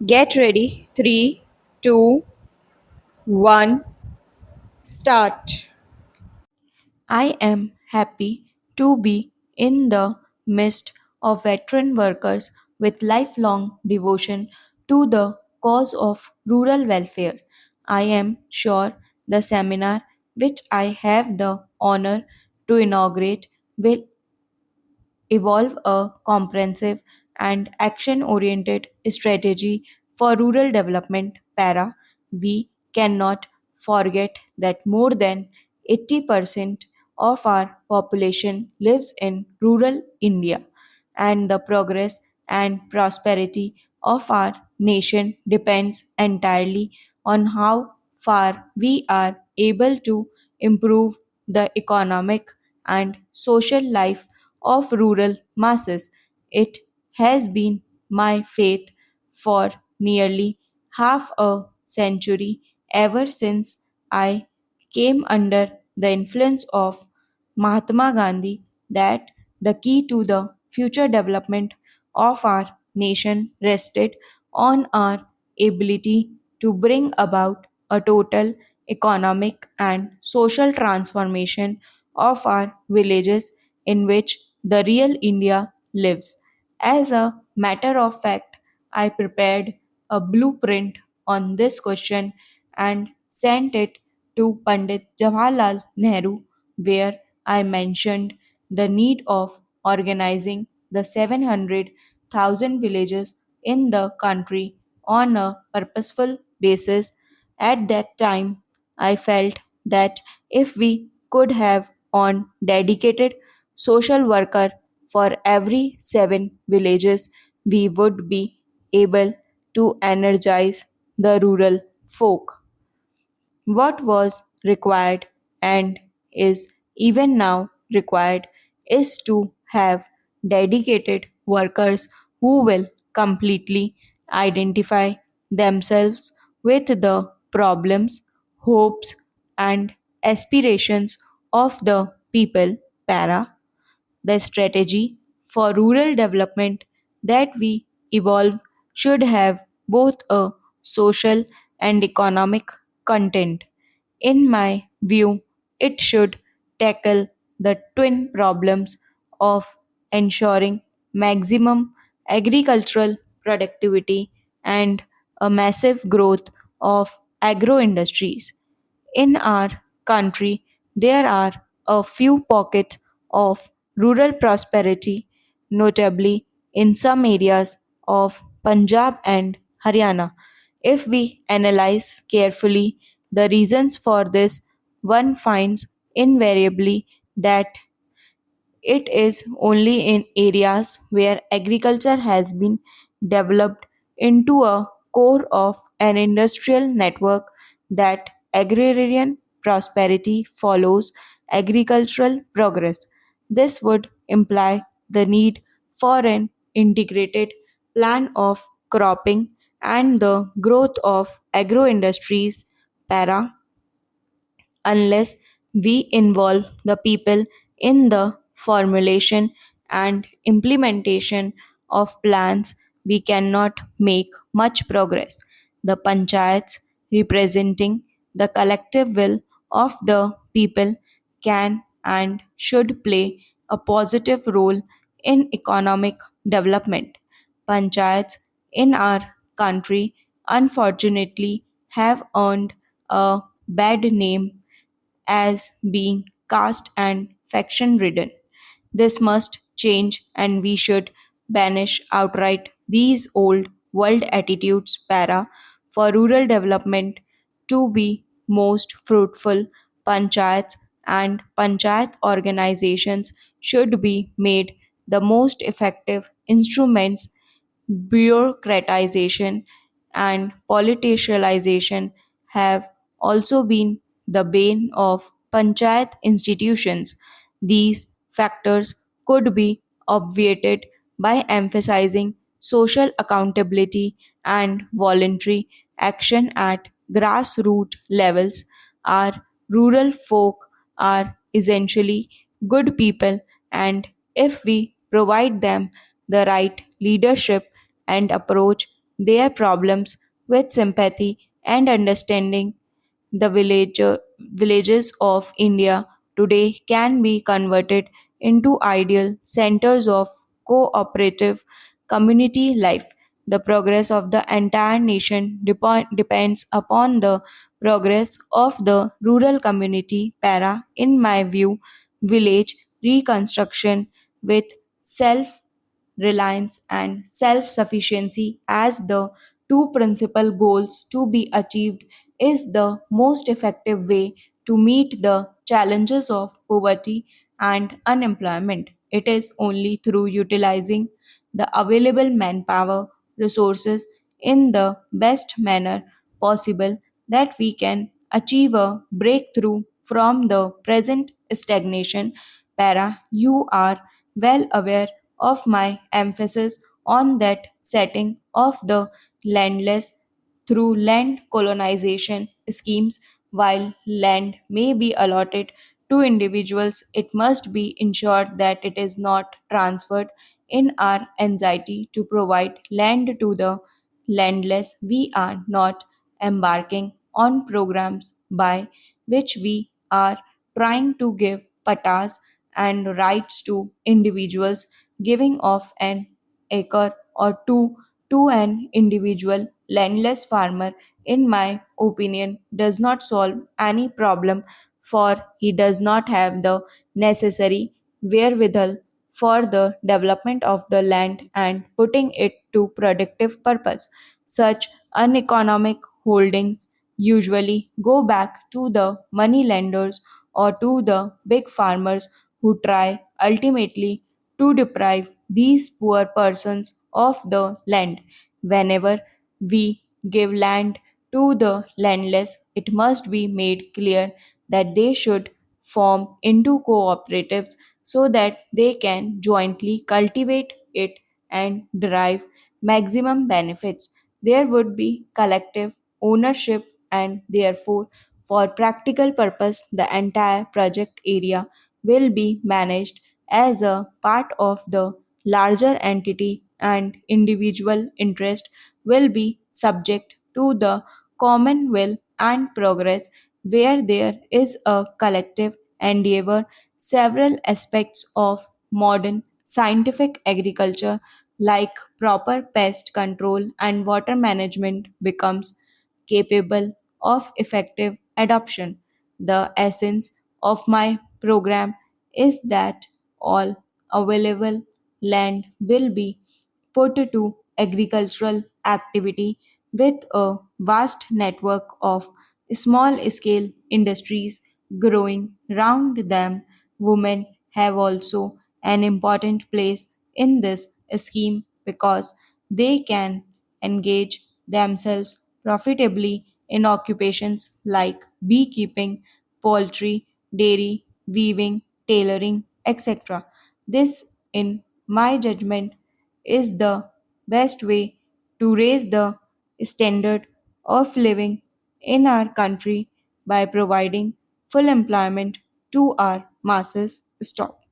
Get ready. Three, two, one, start. I am happy to be in the midst of veteran workers with lifelong devotion to the cause of rural welfare. I am sure the seminar which I have the honor to inaugurate will evolve a comprehensive and action oriented strategy for rural development. We cannot forget that more than 80% of our population lives in rural India, and the progress and prosperity of our nation depends entirely on how far we are able to improve the economic and social life of rural masses. It has been my faith for nearly half a century, ever since I came under the influence of Mahatma Gandhi, that the key to the future development of our nation rested on our ability to bring about a total economic and social transformation of our villages in which the real India lives. As a matter of fact, I prepared a blueprint on this question and sent it to Pandit Jawaharlal Nehru, where I mentioned the need of organizing the 700,000 villages in the country on a purposeful basis. At that time, I felt that if we could have on dedicated social worker for every 7 villages, we would be able to energize the rural folk. What was required and is even now required is to have dedicated workers who will completely identify themselves with the problems, hopes, and aspirations of the people. The strategy for rural development that we evolve should have both a social and economic content. In my view, it should tackle the twin problems of ensuring maximum agricultural productivity and a massive growth of agro industries. In our country, there are a few pockets of rural prosperity, notably in some areas of Punjab and Haryana. If we analyze carefully the reasons for this, one finds invariably that it is only in areas where agriculture has been developed into a core of an industrial network that agrarian prosperity follows agricultural progress. This would imply the need for an integrated plan of cropping and the growth of agro industries. Para Unless we involve the people in the formulation and implementation of plans, we cannot make much progress. The panchayats, representing the collective will of the people, can and should play a positive role in economic development. Panchayats in our country unfortunately have earned a bad name as being caste and faction ridden. This must change, and we should banish outright these old world attitudes. For rural development to be most fruitful, panchayats and panchayat organizations should be made the most effective instruments. Bureaucratization and politicalization have also been the bane of panchayat institutions. These factors could be obviated by emphasizing social accountability and voluntary action at grassroots levels. Our rural folk are essentially good people, and if we provide them the right leadership and approach, their problems with sympathy and understanding. The villages of India today can be converted into ideal centers of cooperative community life. The progress of the entire nation depends upon the progress of the rural community. Para, in my view, village reconstruction with self reliance, and self sufficiency as the two principal goals to be achieved is the most effective way to meet the challenges of poverty and unemployment. It is only through utilizing the available manpower resources in the best manner possible that we can achieve a breakthrough from the present stagnation. Para, you are well aware of my emphasis on that setting of the landless through land colonization schemes. While land may be allotted to individuals, it must be ensured that it is not transferred. In our anxiety to provide land to the landless, we are not embarking on programs by which we are trying to give patas and rights to individuals. Giving off an acre or two to an individual landless farmer, in my opinion, does not solve any problem, for he does not have the necessary wherewithal for the development of the land and putting it to productive purpose. Such uneconomic holdings usually go back to the money lenders or to the big farmers who try ultimately to deprive these poor persons of the land. Whenever we give land to the landless, it must be made clear that they should form into cooperatives so that they can jointly cultivate it and derive maximum benefits. There would be collective ownership, and therefore, for practical purpose, the entire project area will be managed as a part of the larger entity, and individual interest will be subject to the common will and progress. Where there is a collective endeavor, several aspects of modern scientific agriculture like proper pest control and water management becomes capable of effective adoption. The essence of my program is that all available land will be put to agricultural activity with a vast network of small scale industries growing round them. Women have also an important place in this scheme because they can engage themselves profitably in occupations like beekeeping, poultry, dairy, weaving, tailoring, etc. This, in my judgment, is the best way to raise the standard of living in our country by providing full employment to our masses. Stop.